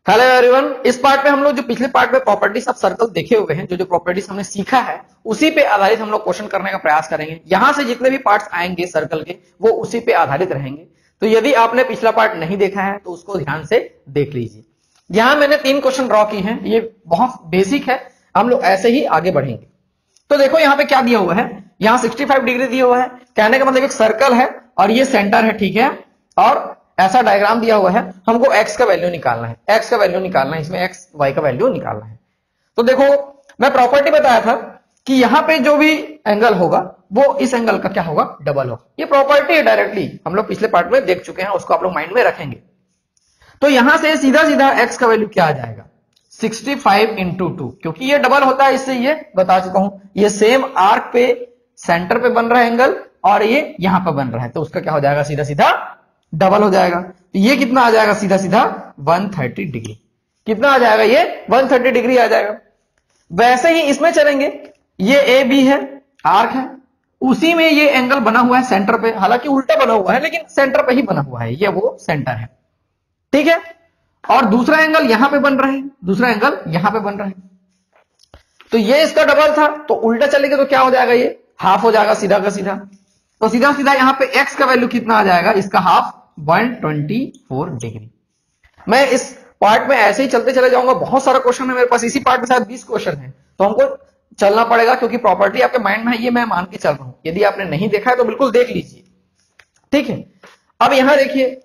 Hello everyone, इस part में हम लोग जो पिछले पार्ट में प्रॉपर्टीज ऑफ सर्कल देखे हुए हैं, जो प्रॉपर्टीज हमने सीखा है उसी पे आधारित हम लोग क्वेश्चन करने का प्रयास करेंगे। यहां से जितने भी पार्ट्स आएंगे सर्कल के वो उसी पे आधारित रहेंगे। तो यदि आपने पिछला पार्ट नहीं देखा है तो उसको ध्यान से देख लीजिए। यहां मैंने 3 क्वेश्चन ड्रॉ किए हैं, ये बहुत बेसिक है, हम लोग ऐसे ही आगे बढ़ेंगे। तो देखो यहाँ पे क्या दिया हुआ है, यहाँ 65 डिग्री दिया हुआ है। कहने का मतलब एक सर्कल है और ये सेंटर है, ठीक है, और ऐसा डायग्राम दिया हुआ है। हमको x का वैल्यू निकालना है, x का वैल्यू निकालना है, इसमें x y का वैल्यू निकालना है। तो देखो मैं प्रॉपर्टी बताया था कि यहाँ पे जो भी एंगल होगा वो इस एंगल का क्या होगा, डबल होगा। ये प्रॉपर्टी है, डायरेक्टली हम लोग पिछले पार्ट में देख चुके हैं, उसको आप लोग माइंड में रखेंगे। तो यहां से सीधा सीधा x का वैल्यू क्या आ जाएगा, 65 इंटू 2, क्योंकि ये डबल होता है, इससे ये बता चुका हूं। ये सेम आर्क पे सेंटर पे बन रहा है एंगल और ये यहां पर बन रहा है, तो उसका क्या हो जाएगा, सीधा सीधा डबल हो जाएगा। तो ये कितना आ जाएगा, सीधा सीधा 130 डिग्री। कितना आ जाएगा, ये 130 डिग्री आ जाएगा। वैसे ही इसमें चलेंगे, ये ए बी है, आर्क है, उसी में ये एंगल बना हुआ है सेंटर पे, हालांकि उल्टा बना हुआ है लेकिन सेंटर पे ही बना हुआ है, ये वो सेंटर है, ठीक है। और दूसरा एंगल यहां पे बन रहा है, दूसरा एंगल यहां पे बन रहा है। तो ये इसका डबल था, तो उल्टा चलेंगे तो क्या हो जाएगा, ये हाफ हो जाएगा सीधा का सीधा। तो सीधा सीधा यहां पे x का वैल्यू कितना आ जाएगा, इसका हाफ 124 डिग्री। मैं इस पार्ट में ऐसे ही चलते चले जाऊंगा, बहुत सारा क्वेश्चन है मेरे पास, इसी पार्ट में शायद 20 क्वेश्चन है, तो हमको चलना पड़ेगा क्योंकि प्रॉपर्टी आपके माइंड में है, ये मैं मान के चल रहा हूं। यदि आपने नहीं देखा है तो बिल्कुल देख लीजिए, ठीक है। अब यहां देखिए,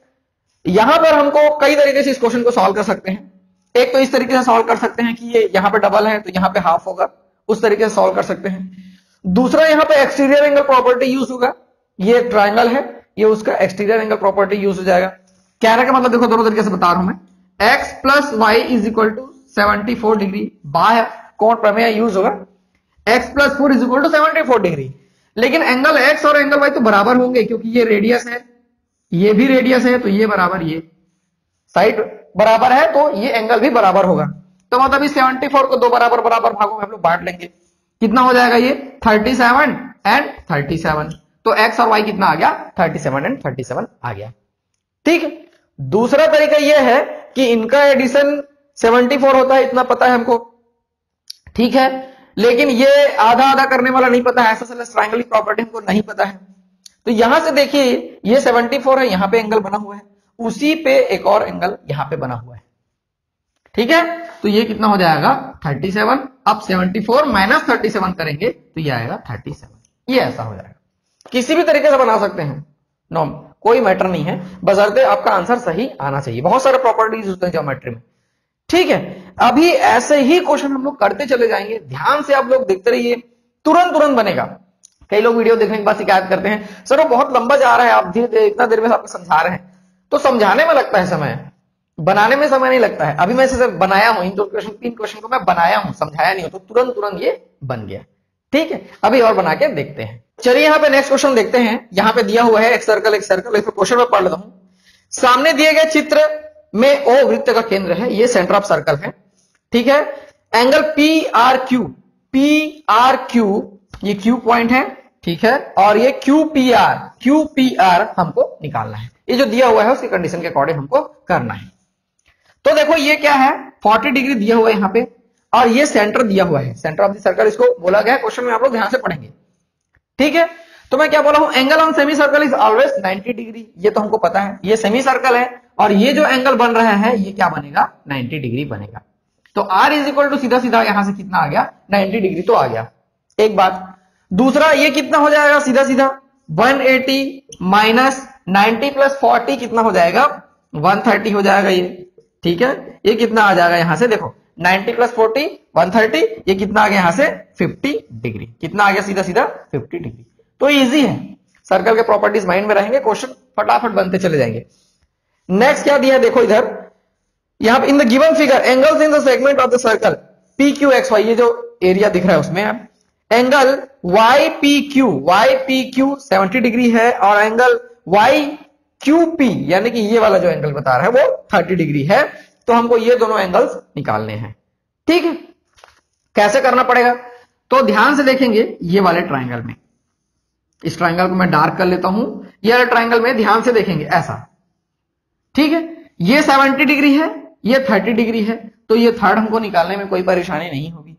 यहां पर हमको कई तरीके से इस क्वेश्चन को सॉल्व कर सकते हैं। एक तो इस तरीके से सॉल्व कर सकते हैं कि ये यहां पे डबल है तो यहां पे हाफ होगा, उस तरीके से सॉल्व कर सकते हैं। दूसरा यहां पे एक्सटीरियर एंगल प्रॉपर्टी यूज होगा, ये ट्रायंगल है, ये उसका एक्सटीरियर एंगल प्रॉपर्टी यूज हो जाएगा। कहने का मतलब देखो दोनों तरीके से बता रहा हूं मैं, x plus y is equal to 74 degree, बाह्य कोण प्रमेय यूज होगा, x plus 4 is equal to 74 degree. लेकिन एंगल x और एंगल y तो बराबर होंगे, क्योंकि ये रेडियस है, ये भी रेडियस है, तो ये बराबर, ये साइड बराबर है, तो ये एंगल भी बराबर होगा। तो मतलब इस 74 को दो बराबर बराबर भागों में हम लोग बांट लेंगे। कितना हो जाएगा, ये 37 एंड 37। तो x और y कितना आ गया, 37 एंड 37 आ गया, ठीक है। दूसरा तरीका यह है कि इनका एडिशन 74 होता है, इतना पता है हमको, ठीक है। लेकिन ये आधा आधा करने वाला नहीं पता है, आइसोसेलेस ट्रायंगल की प्रॉपर्टी हमको नहीं पता है। तो यहां से देखिए, ये 74 है, यहां पे एंगल बना हुआ है, उसी पे एक और एंगल यहां पे बना हुआ है, ठीक है। तो ये कितना हो जाएगा, 37। अब 74 माइनस 37 करेंगे तो ये आएगा 37। ये ऐसा हो जाएगा, किसी भी तरीके से बना सकते हैं, नो कोई मैटर नहीं है, बशर्ते आपका आंसर सही आना चाहिए। बहुत सारे प्रॉपर्टीज होते हैं ज्योमेट्री में, ठीक है। अभी ऐसे ही क्वेश्चन हम लोग करते चले जाएंगे, ध्यान से आप लोग देखते रहिए, तुरंत तुरंत बनेगा। कई लोग वीडियो देखने के बाद शिकायत करते हैं, सर वो बहुत लंबा जा रहा है, आप धीरे इतना देर में आपको समझा रहे हैं। तो समझाने में लगता है समय, बनाने में समय नहीं लगता है। अभी मैं इसे बनाया हूं, इन 3 क्वेश्चन को मैं बनाया हूं, समझाया नहीं हो, तो तुरंत तुरंत ये बन गया, ठीक है। अभी और बना के देखते हैं। चलिए यहाँ पे नेक्स्ट क्वेश्चन देखते हैं। यहाँ पे दिया हुआ है एक सर्कल, इसको क्वेश्चन में पढ़ लेता हूं। सामने दिए गए चित्र में ओ वृत्त का केंद्र है, ये सेंटर ऑफ सर्कल है, ठीक है। एंगल पी आर क्यू, ये क्यू पॉइंट है, ठीक है, और ये क्यू पी आर हमको निकालना है। ये जो दिया हुआ है उसकी कंडीशन के अकॉर्डिंग हमको करना है। तो देखो ये क्या है, 40 डिग्री दिया हुआ है यहाँ पे, और ये सेंटर दिया हुआ है, सेंटर ऑफ द सर्कल इसको बोला गया है। क्वेश्चन में आप लोग ध्यान से पढ़ेंगे, ठीक है। तो मैं क्या बोला हूं, angle on semi circle is always 90 degree, ये तो हमको पता है। ये सेमी सर्कल है और ये जो एंगल बन रहा है ये क्या बनेगा, 90 डिग्री बनेगा। तो R इज इक्वल टू सीधा सीधा यहां से कितना आ गया, 90 डिग्री तो आ गया, एक बात। दूसरा ये कितना हो जाएगा, सीधा सीधा 180 माइनस 90 प्लस 40 कितना हो जाएगा, 130 हो जाएगा ये, ठीक है। ये कितना आ जाएगा, यहां से देखो 90 प्लस 40 130, ये कितना आ गया यहां से 50 डिग्री, कितना आ गया, सीधा सीधा 50 डिग्री। तो इजी है, सर्कल के प्रॉपर्टीज माइंड में रहेंगे, क्वेश्चन फटाफट बनते चले जाएंगे। नेक्स्ट क्या दिया है, देखो इधर, यहां पे in the given figure angles in the segment of the circle P Q X Y, ये जो एरिया दिख रहा है उसमें angle Y P Q 70 degree है, और एंगल वाई क्यू पी यानी कि ये वाला जो एंगल बता रहा है वो 30 डिग्री है। तो हमको ये दोनों एंगल्स निकालने हैं, ठीक है। कैसे करना पड़ेगा, तो ध्यान से देखेंगे, ये वाले ट्राइंगल में, इस ट्राइंगल को मैं डार्क कर लेता हूं, ये वाले ट्राइंगल में ध्यान से देखेंगे ऐसा, ठीक है। ये 70 डिग्री है, ये 30 डिग्री है, तो ये थर्ड हमको निकालने में कोई परेशानी नहीं होगी।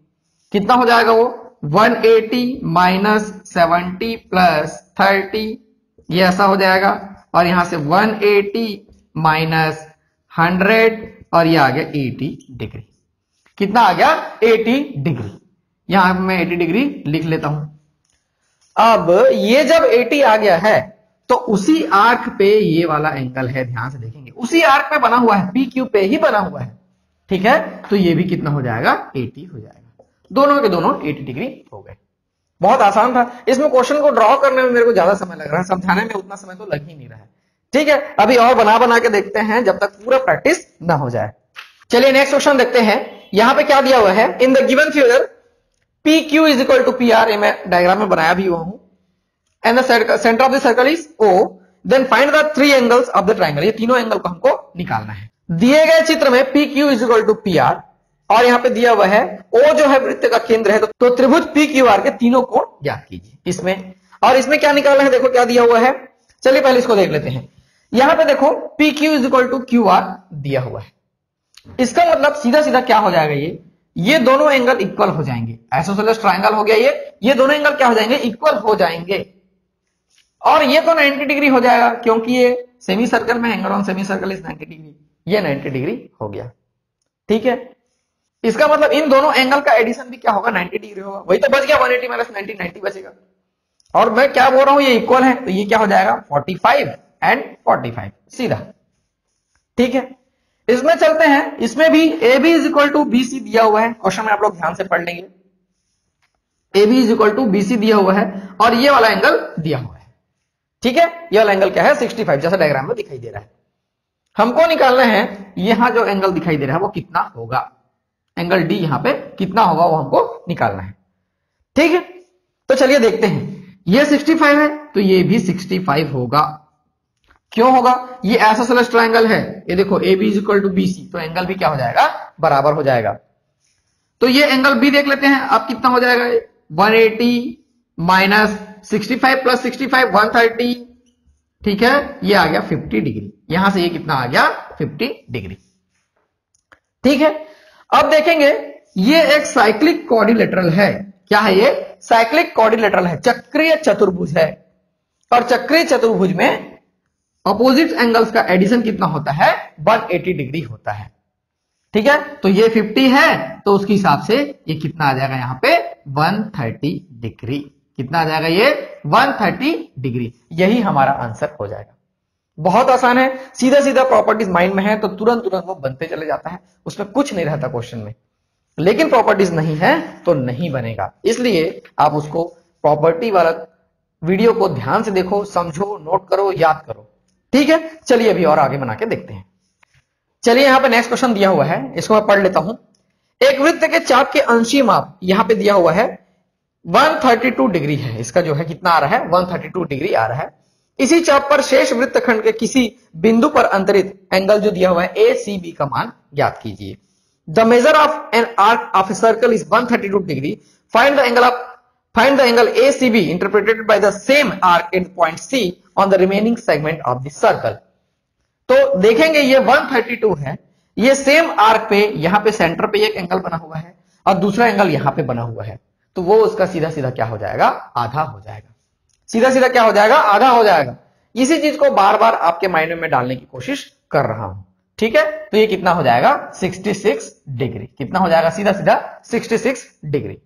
कितना हो जाएगा वो 180 माइनस 70 प्लस 30, ये ऐसा हो जाएगा। और यहां से 180 माइनस 100 और ये आ गया 80 डिग्री। कितना आ गया 80 डिग्री। यहां मैं 80 डिग्री लिख लेता हूं। अब ये जब 80 आ गया है तो उसी आर्क पे ये वाला एंगल है, ध्यान से देखेंगे उसी आर्क पे बना हुआ है, पी क्यू पे ही बना हुआ है, ठीक है। तो ये भी कितना हो जाएगा 80 हो जाएगा। दोनों के दोनों 80 डिग्री हो गए। बहुत आसान था। इसमें क्वेश्चन को ड्रॉ करने में मेरे को ज्यादा समय लग रहा है, समझाने में उतना समय तो लग ही नहीं रहा है, ठीक है। अभी और बना बना के देखते हैं जब तक पूरा प्रैक्टिस ना हो जाए। चलिए नेक्स्ट क्वेश्चन देखते हैं। यहां पे क्या दिया हुआ है, in the given figure P Q is equal to P R, मैं डायग्राम में बनाया भी हुआ हूं, and the centre of the circle is O, then find the three angles of the triangle. ये तीनों एंगल को हमको निकालना है। दिए गए चित्र में P Q is equal to P R और यहां पे दिया हुआ है ओ जो है वृत्त का केंद्र है, तो त्रिभुज पी क्यू आर के तीनों कोण ज्ञात कीजिए इसमें। और इसमें क्या निकालना है, देखो क्या दिया हुआ है। चलिए पहले इसको देख लेते हैं। यहां पे देखो P Q is equal to Q R दिया हुआ है। इसका मतलब सीधा सीधा क्या हो जाएगा, ये दोनों एंगल इक्वल हो जाएंगे। आइसोसेलेस ट्रायंगल हो गया ये दोनों एंगल क्या हो जाएंगे, इक्वल हो जाएंगे। और ये तो 90 डिग्री हो जाएगा क्योंकि ये सेमी सर्कल में angle on semi circle is 90 degree, ये 90 डिग्री हो गया, ठीक है। इसका मतलब इन दोनों एंगल का एडिशन भी क्या होगा 90 डिग्री होगा। वही तो बच गया 180 माइनस 90, 90 बचेगा। और मैं क्या बोल रहा हूं, ये इक्वल है, तो ये क्या हो जाएगा 45 एंड 45 सीधा, ठीक है। इसमें चलते हैं, इसमें भी A B is equal to B C दिया हुआ है। क्वेश्चन में आप लोग ध्यान से पढ़ लेंगे। A B is equal to B C दिया हुआ है और ये वाला एंगल दिया हुआ है, ठीक है। ये वाला एंगल क्या है 65, जैसा डायग्राम में दिखाई दे रहा है। हमको निकालना है यहां जो एंगल दिखाई दे रहा है वो कितना होगा, एंगल डी यहां पे कितना होगा वो हमको निकालना है, ठीक है। तो चलिए देखते हैं। ये 65 है तो ये भी 65 होगा। क्यों होगा, ये आइसोसेलेस ट्रायंगल है। ये देखो A B is equal to B C, तो एंगल भी क्या हो जाएगा बराबर हो जाएगा। तो ये एंगल बी देख लेते हैं अब कितना हो जाएगा, 180 माइनस 65 प्लस 65 130, ठीक है। ये आ गया 50 डिग्री। यहां से ये कितना आ गया 50 डिग्री, ठीक है। अब देखेंगे ये एक साइक्लिक क्वाड्रिलेटरल है। क्या है ये, साइक्लिक क्वाड्रिलेटरल है, चक्रीय चतुर्भुज है। और चक्रीय चतुर्भुज में अपोजिट एंगल्स का एडिशन कितना होता है 180 डिग्री होता है, ठीक है। तो ये 50 है तो उसके हिसाब से ये कितना आ जाएगा यहां पे 130 डिग्री। कितना आ जाएगा ये 130 डिग्री। यही हमारा आंसर हो जाएगा। बहुत आसान है, सीधा सीधा प्रॉपर्टीज माइंड में है तो तुरंत तुरंत वो बनते चले जाता है, उसमें कुछ नहीं रहता क्वेश्चन में। लेकिन प्रॉपर्टीज नहीं है तो नहीं बनेगा, इसलिए आप उसको प्रॉपर्टी वाला वीडियो को ध्यान से देखो, समझो, नोट करो, याद करो, ठीक है। चलिए अभी और आगे बना के देखते हैं। चलिए यहां पे नेक्स्ट क्वेश्चन दिया हुआ है, इसको मैं पढ़ लेता हूं। एक वृत्त के चाप के अंशीय माप यहां पे दिया हुआ है 132 डिग्री है। इसका जो है कितना आ रहा है 132 डिग्री आ रहा है। इसी चाप पर शेष वृत्तखंड के किसी बिंदु पर अंतरित एंगल जो दिया हुआ है ए सी बी का मान ज्ञात कीजिए। The measure of an arc of a circle is 132 degree. Find the angle ACB interpreted by the same arc in point C on the remaining segment of the circle। तो देखेंगे ये 132 है, ये same arc पे यहां पे centre पे एक एंगल बना हुआ है और दूसरा एंगल यहां पे बना हुआ है, तो वो उसका सीधा सीधा क्या हो जाएगा आधा हो जाएगा। सीधा सीधा क्या हो जाएगा आधा हो जाएगा। इसी चीज को बार बार आपके माइंड में डालने की कोशिश कर रहा हूं, ठीक है। तो ये कितना हो जाएगा 66 डिग्री। कितना हो जाएगा सीधा सीधा 66 डिग्री।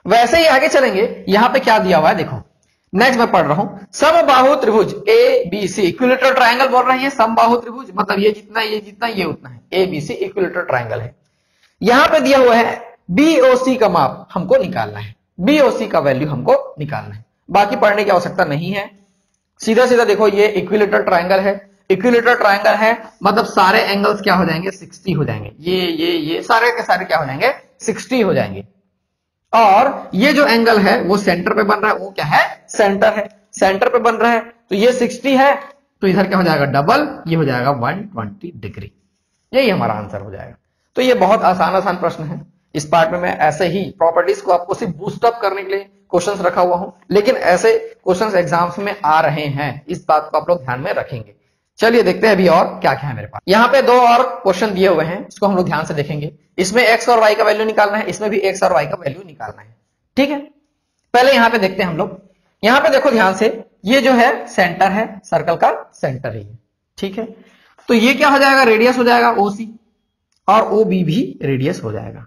वैसे ही आगे चलेंगे, यहां पे क्या दिया हुआ है देखो, नेक्स्ट मैं पढ़ रहा हूं। समबाहु त्रिभुज A B C, equilateral triangle बोल रहे हैं। समबाहु त्रिभुज मतलब ये जितना ये उतना है, A B C equilateral triangle है। यहां पे दिया हुआ है BOC का माप हमको निकालना है, BOC का वैल्यू हमको निकालना है। बाकी पढ़ने की आवश्यकता नहीं है, सीधा सीधा देखो ये इक्विलेटरल ट्रायंगल है। इक्विलेटरल ट्रायंगल है मतलब सारे एंगल्स क्या हो जाएंगे 60 हो जाएंगे। ये सारे के सारे क्या हो जाएंगे 60 हो जाएंगे। और ये जो एंगल है वो सेंटर पे बन रहा है, वो क्या है सेंटर है, सेंटर पे बन रहा है। तो ये 60 है तो इधर क्या हो जाएगा डबल, ये हो जाएगा 120 डिग्री। यही हमारा आंसर हो जाएगा। तो ये बहुत आसान प्रश्न है। इस पार्ट में मैं ऐसे ही प्रॉपर्टीज को आपको सिर्फ बूस्ट अप करने के लिए क्वेश्चंस रखा हुआ हूं, लेकिन ऐसे क्वेश्चंस एग्जाम्स में आ रहे हैं, इस बात को आप लोग ध्यान में रखेंगे। चलिए देखते हैं अभी और क्या क्या है मेरे पास। यहाँ पे दो और क्वेश्चन दिए हुए हैं, इसको हम लोग ध्यान से देखेंगे। इसमें एक्स और वाई का वैल्यू निकालना है, इसमें भी एक्स और वाई का वैल्यू निकालना है। ठीक है, पहले यहाँ पे देखते हैं हम लोग। यहाँ पे देखो ध्यान से, ये जो है सेंटर है, सर्कल का सेंटर है। ठीक है, तो ये क्या हो जाएगा, रेडियस हो जाएगा ओसी, और ओ बी भी रेडियस हो जाएगा,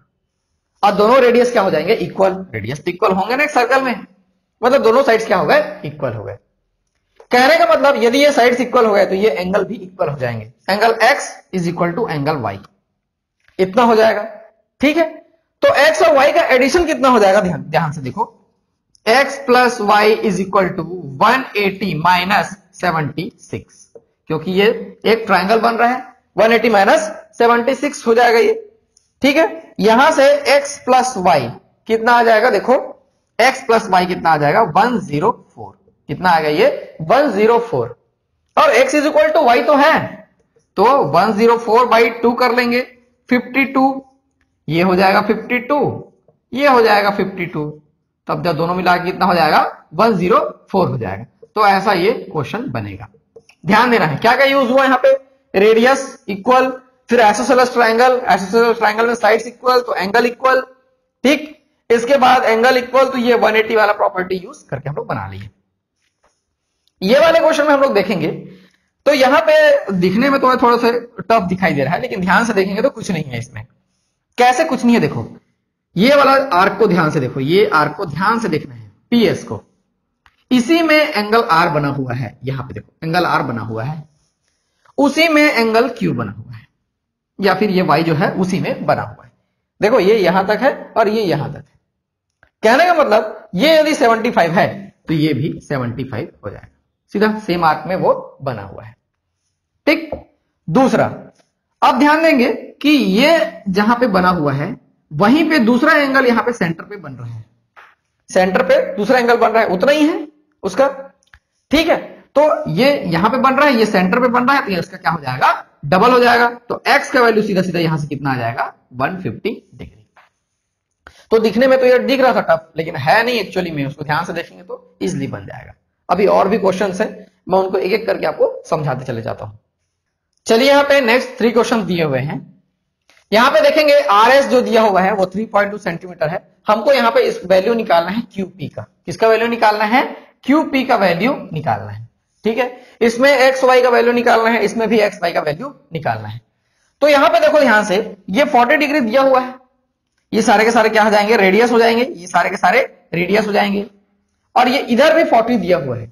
और दोनों रेडियस क्या हो जाएंगे, इक्वल। रेडियस तो इक्वल होंगे ना एक सर्कल में, मतलब दोनों साइड्स क्या हो गए, इक्वल हो गए। कहने का मतलब यदि ये साइड्स इक्वल हो गए तो ये एंगल भी इक्वल हो जाएंगे। Angle x is equal to angle y, इतना हो जाएगा। ठीक है, तो x और y का एडिशन कितना हो जाएगा, ध्यान से देखो। x plus y is equal to 180 minus 76, क्योंकि ये एक ट्राइंगल बन रहा है, 180 माइनस 76 हो जाएगा ये। ठीक है, यहां से x प्लस वाई कितना आ जाएगा, देखो x प्लस वाई कितना आ जाएगा, 104। कितना आ गया ये, 104, और x is equal to y तो है, तो 104 बाई 2 कर लेंगे, 52, ये हो जाएगा 52, ये हो जाएगा 52, तब जब दोनों मिला के कितना हो जाएगा, 104 हो जाएगा। तो ऐसा ये क्वेश्चन बनेगा। ध्यान देना है क्या क्या यूज हुआ यहाँ पे, रेडियस इक्वल, फिर आइसोसेलेस ट्राइंगल में साइड्स इक्वल तो एंगल इक्वल। ठीक, इसके बाद एंगल इक्वल, तो ये 180 वाला प्रॉपर्टी यूज करके हम लोग बना लिए। ये वाले क्वेश्चन में हम लोग देखेंगे तो यहां पे दिखने में तो थोड़ा सा टफ दिखाई दे रहा है, लेकिन ध्यान से देखेंगे तो कुछ नहीं है इसमें। कैसे कुछ नहीं है, देखो ये वाला आर्क को ध्यान से देखो, ये आर्क को ध्यान से देखना है, पीएस को, इसी में एंगल आर बना हुआ है। यहां पे देखो एंगल आर बना हुआ है, उसी में एंगल क्यू बना हुआ है, या फिर ये वाई जो है उसी में बना हुआ है। देखो ये यहां तक है और ये यहां तक है। कहने का मतलब ये यदि 75 है तो ये भी 75 हो जाएगा, सीधा सेम आर्क में वो बना हुआ है। ठीक, दूसरा, अब ध्यान देंगे कि ये जहां पे बना हुआ है वहीं पे दूसरा एंगल यहां पे सेंटर पे बन रहा है, सेंटर पे दूसरा एंगल बन रहा है, उतना ही है उसका। ठीक है, तो ये यहां पे बन रहा है, ये सेंटर पे बन रहा है, तो ये उसका क्या हो जाएगा, डबल हो जाएगा। तो x का वैल्यू सीधा सीधा यहां से कितना आ जाएगा, 150 डिग्री। तो दिखने में तो ये दिख रहा था टफ, लेकिन है नहीं एक्चुअली में, उसको ध्यान से देखेंगे तो इजिली बन जाएगा। अभी और भी क्वेश्चंस हैं, मैं उनको एक एक करके आपको समझाते चले जाता हूं। चलिए यहाँ पे नेक्स्ट 3 क्वेश्चन दिए हुए हैं। यहां पे देखेंगे RS जो दिया हुआ है वो 3.2 सेंटीमीटर है। हमको यहाँ पे इस वैल्यू निकालना है QP का। किसका वैल्यू निकालना है, QP का वैल्यू निकालना है। ठीक है, इसमें XY का वैल्यू निकालना है, इसमें भी XY का वैल्यू निकालना है। तो यहां पे देखो ध्यान से, ये 40 डिग्री दिया हुआ है, ये सारे के सारे क्या हो जाएंगे, रेडियस हो जाएंगे, ये सारे के सारे रेडियस हो जाएंगे। और ये इधर भी 40 दिया हुआ है,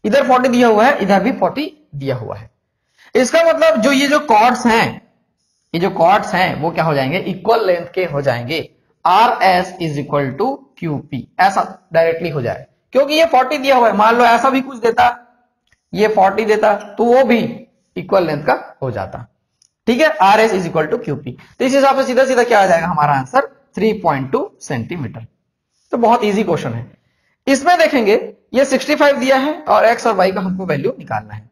इधर 40 दिया हुआ है, इधर भी 40 दिया हुआ है। इसका मतलब जो ये जो कॉर्ड्स हैं, ये जो कॉर्ड्स हैं वो क्या हो जाएंगे, इक्वल लेंथ के हो जाएंगे। RS is equal to QP, ऐसा डायरेक्टली हो जाए, क्योंकि ये 40 दिया हुआ है। मान लो ऐसा भी कुछ देता, ये 40 देता, तो वो भी इक्वल लेंथ का हो जाता। ठीक है, RS is equal to QP। तो इस हिसाब से सीधा सीधा क्या आ जाएगा हमारा आंसर, 3.2 सेंटीमीटर। तो बहुत इजी क्वेश्चन है। इसमें देखेंगे ये 65 दिया है और x और y का हमको वैल्यू निकालना है।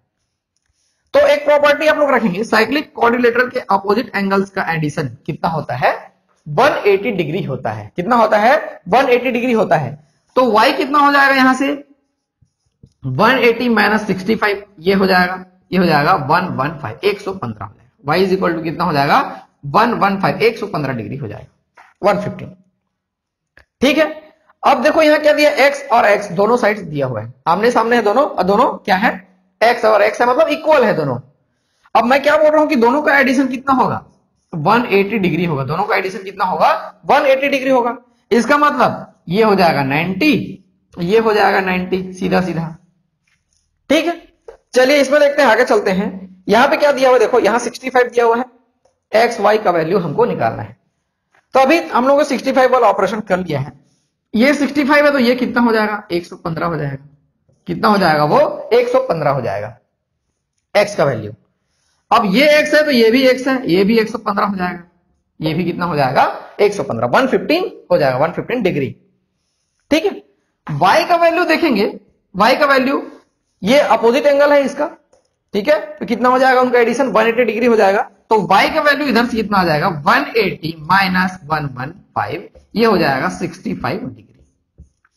तो एक प्रॉपर्टी आप लोग रखेंगे, साइक्लिक क्वाड्रिलेटरल के अपोजिट एंगल्स का एडिशन कितना होता है, 180 डिग्री होता है। कितना होता है, 180 डिग्री होता है। तो y कितना हो जाएगा, यहां से 180 माइनस 65, ये हो जाएगा, ये हो जाएगा 115, 115 हो जाएगा। y इज इक्वल टू कितना हो जाएगा, 115, 115 डिग्री हो जाएगा, 115। ठीक है, अब देखो यहां क्या दिया, x और x दोनों साइड्स दिया हुआ है, आमने सामने है दोनों, और दोनों क्या है, x और x है, मतलब इक्वल है दोनों। अब मैं क्या बोल रहा हूं कि दोनों का एडिशन कितना होगा, 180 डिग्री होगा। दोनों का एडिशन कितना होगा, 180 डिग्री होगा। इसका मतलब ये हो जाएगा 90, ये हो जाएगा 90, सीधा सीधा। ठीक है, चलिए इसमें देखते हैं, आगे चलते हैं। यहां पे क्या दिया हुआ है, देखो यहां 65 दिया हुआ है, एक्स वाई का वैल्यू हमको निकालना है। तो अभी हम लोगों ने 65 वाला ऑपरेशन कर लिया है। ये 65 है तो ये कितना हो जाएगा, 115 हो जाएगा। कितना हो जाएगा वो, 115 हो जाएगा एक्स का वैल्यू। अब ये एक्स है तो ये भी एक्स है, ये भी 115 हो जाएगा, ये भी कितना हो जाएगा, 115, 115 हो जाएगा, 115 डिग्री। ठीक है, वाई का वैल्यू देखेंगे, वाई का वैल्यू ये अपोजिट एंगल है इसका। ठीक है, तो कितना हो जाएगा उनका एडिशन, 180 डिग्री हो जाएगा। तो y का वैल्यू इधर से कितना आ जाएगा, 180 माइनस 115, ये हो जाएगा 65 डिग्री।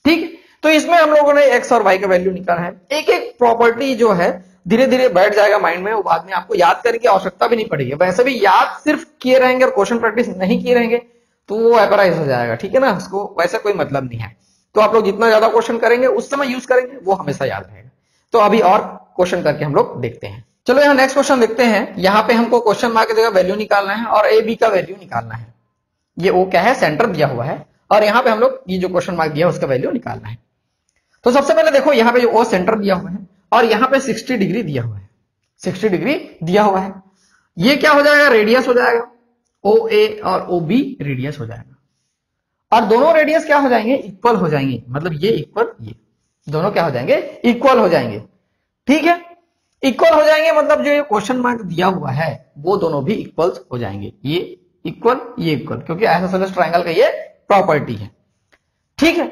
ठीक, तो इसमें हम लोगों ने x और y का वैल्यू निकाला है। एक एक प्रॉपर्टी जो है धीरे धीरे बैठ जाएगा माइंड में, वो बाद में आपको याद करने की आवश्यकता भी नहीं पड़ेगी। वैसे भी याद सिर्फ किए रहेंगे और क्वेश्चन प्रैक्टिस नहीं किए रहेंगे तो वो एपराइज हो जाएगा, ठीक है ना, उसको वैसा कोई मतलब नहीं है। तो आप लोग जितना ज्यादा क्वेश्चन करेंगे उस समय यूज करेंगे वो हमेशा याद रहेगा। तो अभी और क्वेश्चन करके हम लोग देखते हैं। चलो यहाँ नेक्स्ट क्वेश्चन देखते हैं। यहाँ पे हमको क्वेश्चन मार्क की जगह वैल्यू निकालना है और ए बी का वैल्यू निकालना है। ये ओ क्या है, सेंटर दिया हुआ है, और यहाँ पे हम लोग ये जो क्वेश्चन मार्क दिया है उसका वैल्यू निकालना है। तो सबसे पहले देखो यहाँ पे जो ओ सेंटर दिया हुआ है और यहाँ पे 60 डिग्री दिया हुआ है, 60 डिग्री दिया हुआ है। ये क्या हो जाएगा, रेडियस हो जाएगा, ओ ए और ओ बी रेडियस हो जाएगा, और दोनों रेडियस क्या हो जाएंगे, इक्वल हो जाएंगे। मतलब ये इक्वल, ये दोनों क्या हो जाएंगे, इक्वल हो जाएंगे। ठीक है, इक्वल हो जाएंगे मतलब जो ये क्वेश्चन मार्क दिया हुआ है वो दोनों भी इक्वल हो जाएंगे। ये इक्वल, ये इक्वल, क्योंकि आइसोसेलेस ट्रायंगल का ये प्रॉपर्टी है। ठीक है,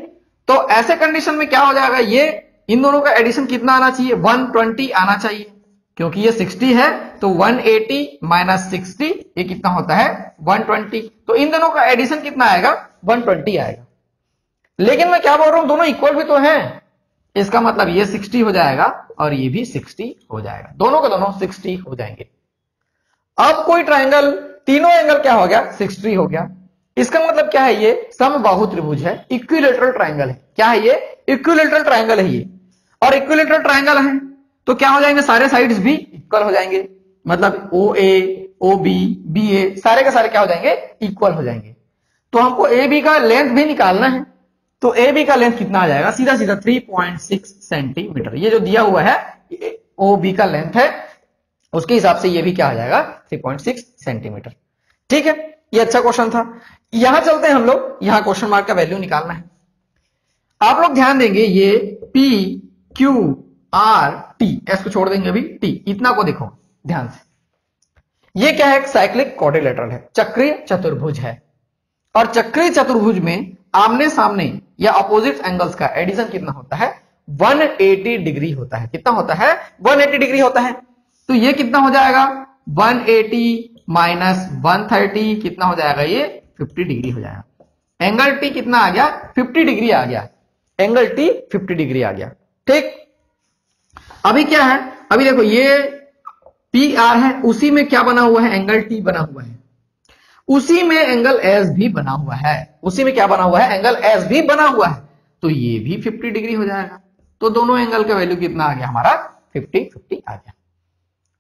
तो ऐसे कंडीशन में क्या हो जाएगा, ये इन दोनों का एडिशन कितना आना चाहिए, 120 आना चाहिए, क्योंकि ये 60 है तो 180 माइनस 60 ये कितना होता है, 120। तो इन दोनों का एडिशन कितना आएगा, 120 आएगा। लेकिन मैं क्या बोल रहा हूं, दोनों इक्वल भी तो हैं, इसका मतलब ये 60 हो जाएगा और ये भी 60 हो जाएगा, दोनों के दोनों 60 हो जाएंगे। अब कोई ट्रायंगल, तीनों एंगल क्या हो गया, 60 हो गया। इसका मतलब क्या है, ये समबाहु त्रिभुज है, इक्विलेटरल ट्रायंगल है। क्या है ये, इक्विलेटरल ट्रायंगल है ये, और इक्विलेटरल ट्रायंगल है तो क्या हो जाएंगे, सारे साइड्स भी इक्वल हो जाएंगे। मतलब ओ ए, ओ बी, बी ए, सारे के सारे क्या हो जाएंगे, इक्वल हो जाएंगे। तो हमको ए बी का लेंथ भी निकालना है, तो ए बी का लेंथ कितना आ जाएगा, सीधा सीधा 3.6 सेंटीमीटर। ये जो दिया हुआ है ओ बी का लेंथ है, उसके हिसाब से ये भी क्या आ जाएगा, 3.6 सेंटीमीटर। ठीक है, ये अच्छा क्वेश्चन था। यहां चलते हैं हम लोग, यहां क्वेश्चन मार्क का वैल्यू निकालना है। आप लोग ध्यान देंगे, ये P Q R T, S को छोड़ देंगे अभी, टी, इतना को देखो ध्यान से। ये क्या है, साइक्लिक क्वाड्रिलेटरल है, चक्रीय चतुर्भुज है, और चक्रीय चतुर्भुज में आमने सामने या अपोजिट एंगल्स का एडिशन कितना होता है, 180 डिग्री होता है। कितना होता है, 180 डिग्री होता है। तो ये कितना हो जाएगा, 180 माइनस 130 कितना हो जाएगा, ये 50 डिग्री हो जाएगा। एंगल टी कितना आ गया, 50 डिग्री आ गया, एंगल टी 50 डिग्री आ गया। ठीक, अभी क्या है, अभी देखो ये पी आर है, उसी में क्या बना हुआ है, एंगल टी बना हुआ है, उसी में एंगल एस भी बना हुआ है, उसी में क्या बना हुआ है, एंगल एस भी बना हुआ है, तो ये भी 50 डिग्री हो जाएगा। तो दोनों एंगल का वैल्यू कितना आ गया हमारा, 50-50 आ गया।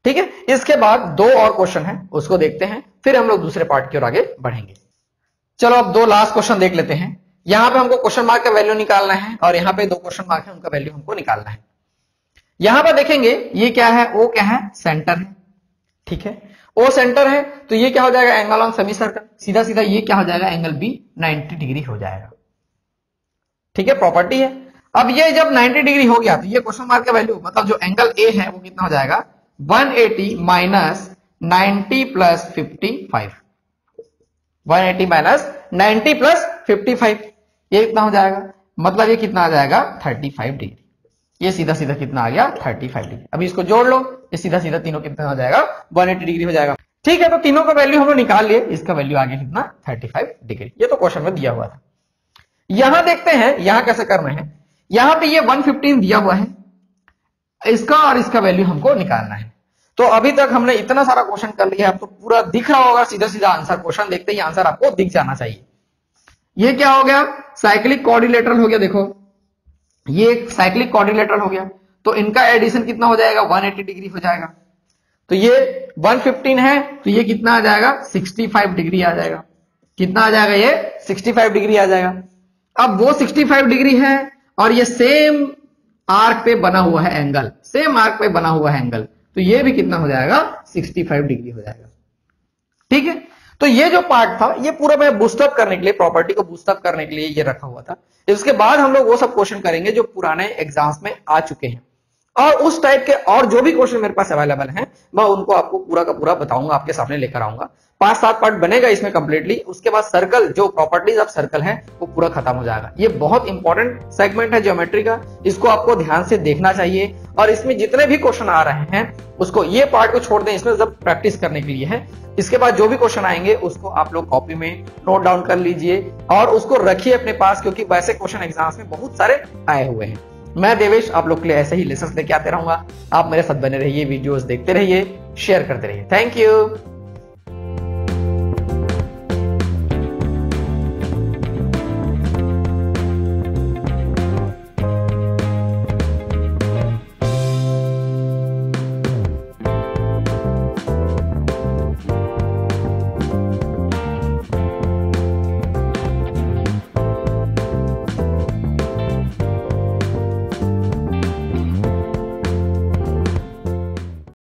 ठीक है, इसके बाद दो और क्वेश्चन है, उसको देखते हैं, फिर हम लोग दूसरे पार्ट की ओर आगे बढ़ेंगे। चलो अब दो लास्ट क्वेश्चन देख लेते हैं। यहां पे हमको क्वेश्चन मार्क का वैल्यू निकालना है, और यहां पे दो क्वेश्चन मार्क है, उनका वैल्यू हमको निकालना है। यहां पर देखेंगे ये क्या है, ओ क्या है, सेंटर है। ठीक है, ओ सेंटर है तो ये क्या हो जाएगा, एंगल ऑन सेमी सर्कल, सीधा सीधा ये क्या हो जाएगा, एंगल बी 90 डिग्री हो जाएगा। ठीक है, प्रॉपर्टी है। अब ये जब 90 डिग्री हो गया तो ये क्वेश्चन मार्क का वैल्यू, मतलब जो एंगल ए है वो कितना हो जाएगा, 180 माइनस 90 प्लस 55, 180 माइनस 90 प्लस 55, ये कितना हो जाएगा, मतलब ये कितना आ जाएगा, 35 डिग्री। ये सीधा सीधा कितना आ गया, 35 डिग्री। अभी इसको जोड़ लो, ये सीधा सीधा तीनों कितना हो जाएगा, 180 डिग्री हो जाएगा। ठीक है, तो तीनों का वैल्यू हम लोग निकाल लिए, इसका वैल्यू आ गया कितना, 35 डिग्री। ये तो क्वेश्चन में दिया हुआ था। यहां देखते हैं यहां कैसे करना है। यहां पे ये 115 दिया हुआ है, इसका और इसका वैल्यू हमको निकालना है। तो अभी तक हमने इतना सारा क्वेश्चन कर लिया, आपको पूरा दिख रहा होगा, सीधा सीधा आंसर, क्वेश्चन देखते ही आंसर आपको दिख जाना चाहिए। ये क्या हो गया, साइक्लिक क्वाड्रिलेटरल हो गया। देखो ये एक साइक्लिक क्वाड्रिलेटरल हो गया, तो इनका एडिशन कितना हो जाएगा, 180 डिग्री हो जाएगा। तो ये 115 है तो ये कितना आ जाएगा, 65 डिग्री आ जाएगा। कितना आ जाएगा, ये 65 डिग्री आ जाएगा। अब वो 65 डिग्री है और ये सेम आर्क पे बना हुआ है एंगल, सेम आर्क पे बना हुआ है एंगल, तो ये भी कितना हो जाएगा, 65 डिग्री हो जाएगा। ठीक है, तो ये जो पार्ट था ये पूरा मैं बूस्टअप करने के लिए, प्रॉपर्टी को बूस्टअप करने के लिए ये रखा हुआ था। इसके बाद हम लोग वो सब क्वेश्चन करेंगे जो पुराने एग्जाम्स में आ चुके हैं, और उस टाइप के और जो भी क्वेश्चन मेरे पास अवेलेबल हैं मैं उनको आपको पूरा का पूरा बताऊंगा, आपके सामने लेकर आऊंगा। 5-7 पार्ट बनेगा इसमें कंप्लीटली। उसके बाद सर्कल, जो प्रॉपर्टीज ऑफ सर्कल है वो पूरा खत्म हो जाएगा। ये बहुत इंपॉर्टेंट सेगमेंट है ज्योमेट्री का, इसको आपको ध्यान से देखना चाहिए। और इसमें जितने भी क्वेश्चन आ रहे हैं उसको, ये पार्ट को छोड़ दें, इसमें सब प्रैक्टिस करने के लिए है। इसके बाद जो भी क्वेश्चन आएंगे उसको आप लोग कॉपी में नोट डाउन कर लीजिए और उसको रखिए अपने पास, क्योंकि वैसे क्वेश्चन एग्जाम्स में बहुत सारे आए हुए हैं। मैं देवेश आप लोग के लिए ऐसे ही लेसन्स लेके आते रहूंगा। आप मेरे साथ बने रहिए, वीडियोस देखते रहिए, शेयर करते रहिए। Thank you.